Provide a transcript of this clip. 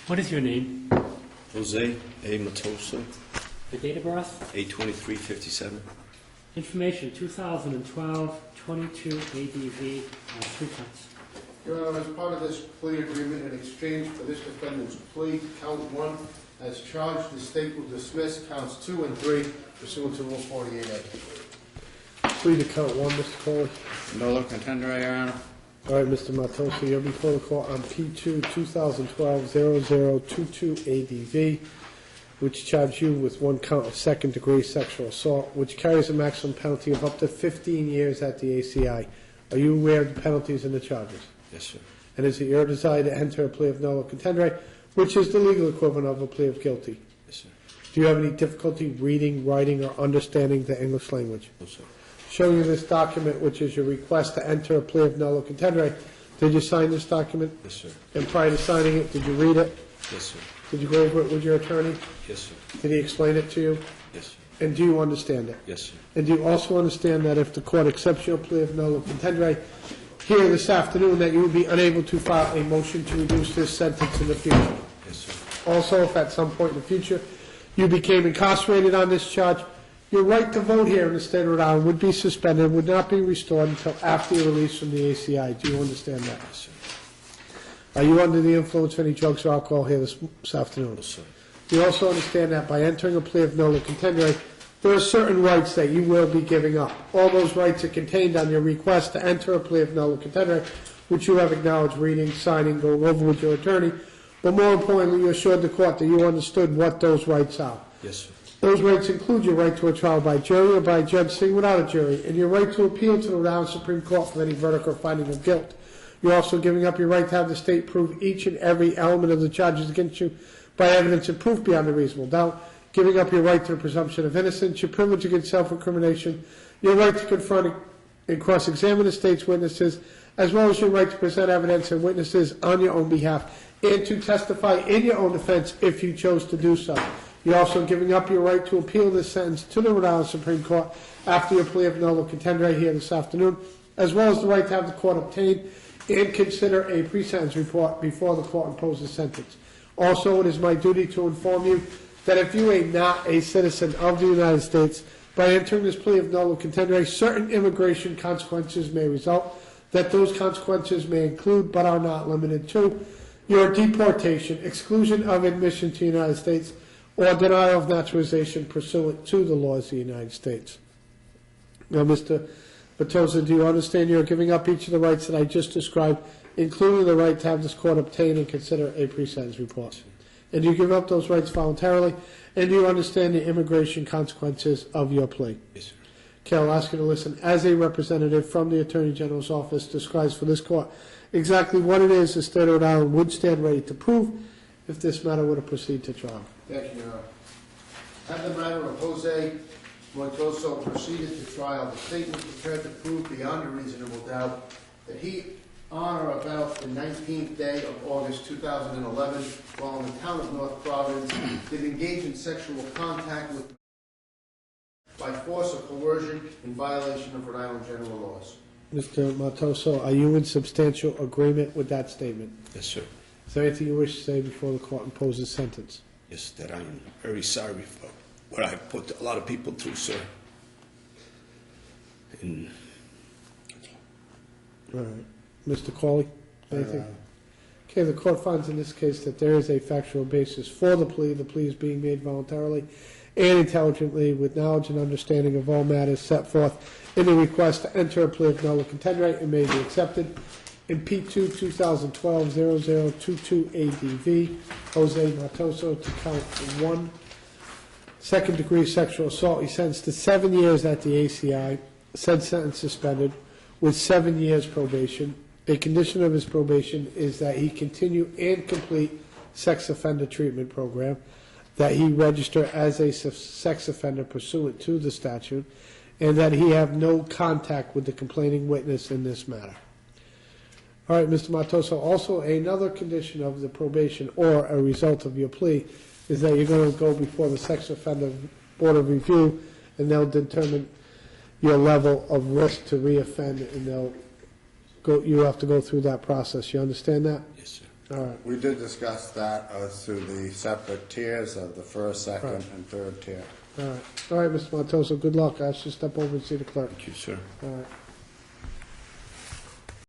What is your name? Jose Moitoso, The date of birth? 8/23/57. Information, 2012, 22 ADV, 3 counts. Your Honor, as part of this plea agreement in exchange for this defendant's plea to count 1 as charged, the state will dismiss counts 2 and 3 pursuant to Rule 48A. Plea to count 1, Mr. Coley. No contender, Your Honor. All right, Mr. Moitoso, you're before the court on P2 2012-0022 ADV, which charged you with 1 count of second-degree sexual assault, which carries a maximum penalty of up to 15 years at the ACI. Are you aware of the penalties and the charges? Yes, sir. And is it your desire to enter a plea of nolo contendere, which is the legal equivalent of a plea of guilty? Yes, sir. Do you have any difficulty reading, writing, or understanding the English language? No, sir. Showing you this document, which is your request to enter a plea of nolo contendere, did you sign this document? Yes, sir. And prior to signing it, did you read it? Yes, sir. Did you go over it with your attorney? Yes, sir. Did he explain it to you? Yes, sir. And do you understand it? Yes, sir. And do you also understand that if the court accepts your plea of nolo contendere here this afternoon, that you will be unable to file a motion to reduce this sentence in the future? Yes, sir. Also, if at some point in the future you became incarcerated on this charge, your right to vote here in the state of Rhode Island would be suspended, would not be restored until after your release from the ACI. Do you understand that? Yes, sir. Are you under the influence of any drugs or alcohol here this afternoon? No, sir. You also understand that by entering a plea of nolo contendere, there are certain rights that you will be giving up. All those rights are contained on your request to enter a plea of nolo contendere, which you have acknowledged reading, signing, going over with your attorney. But more importantly, you assured the court that you understood what those rights are. Yes, sir. Those rights include your right to a trial by jury or by a judge sitting without a jury, and your right to appeal to the Rhode Island Supreme Court for any verdict or finding of guilt. You're also giving up your right to have the state prove each and every element of the charges against you by evidence and proof beyond a reasonable doubt, giving up your right to the presumption of innocence, your privilege against self-incrimination, your right to confront and cross-examine the state's witnesses, as well as your right to present evidence and witnesses on your own behalf, and to testify in your own defense if you chose to do so. You're also giving up your right to appeal this sentence to the Rhode Island Supreme Court after your plea of nolo contendere here this afternoon, as well as the right to have the court obtain and consider a pre-sentence report before the court imposes sentence. Also, it is my duty to inform you that if you are not a citizen of the United States, by entering this plea of nolo contendere, certain immigration consequences may result, that those consequences may include, but are not limited to, your deportation, exclusion of admission to the United States, or denial of naturalization pursuant to the laws of the United States. Now, Mr. Moitoso, do you understand you are giving up each of the rights that I just described, including the right to have this court obtain and consider a pre-sentence report? And do you give up those rights voluntarily? And do you understand the immigration consequences of your plea? Yes, sir. Okay, I'll ask you to listen. As a representative from the Attorney General's office describes for this court exactly what it is the state of Rhode Island would stand ready to prove if this matter were to proceed to trial. Thank you, Your Honor. Had the matter of Jose Moitoso proceeded to trial, the state was prepared to prove beyond a reasonable doubt that he, on or about the 19th day of August 2011, while in the town of North Providence, did engage in sexual contact with by force or coercion in violation of Rhode Island general laws. Mr. Moitoso, are you in substantial agreement with that statement? Yes, sir. Is there anything you wish to say before the court imposes sentence? Yes, that I'm very sorry for what I put a lot of people through, sir. And All right. Mr. Cawley, anything? Okay, the court finds in this case that there is a factual basis for the plea. The plea is being made voluntarily and intelligently with knowledge and understanding of all matters set forth in the request to enter a plea of nolo contendere and may be accepted. In P2 2012-0022 ADV, Jose Moitoso to count 1, second-degree sexual assault. He's sentenced to 7 years at the ACI, said sentence suspended, with 7 years probation. A condition of his probation is that he continue and complete sex offender treatment program, that he register as a sex offender pursuant to the statute, and that he have no contact with the complaining witness in this matter. All right, Mr. Moitoso, also another condition of the probation or a result of your plea is that you're going to go before the Sex Offender Board of Review, and they'll determine your level of risk to reoffend, and you have to go through that process. You understand that? yes, sir. All right. We did discuss that as to the separate tiers of the first, second, Right. and third tier. All right, Mr. Moitoso, good luck. I should step over and see the clerk. Thank you, sir. All right.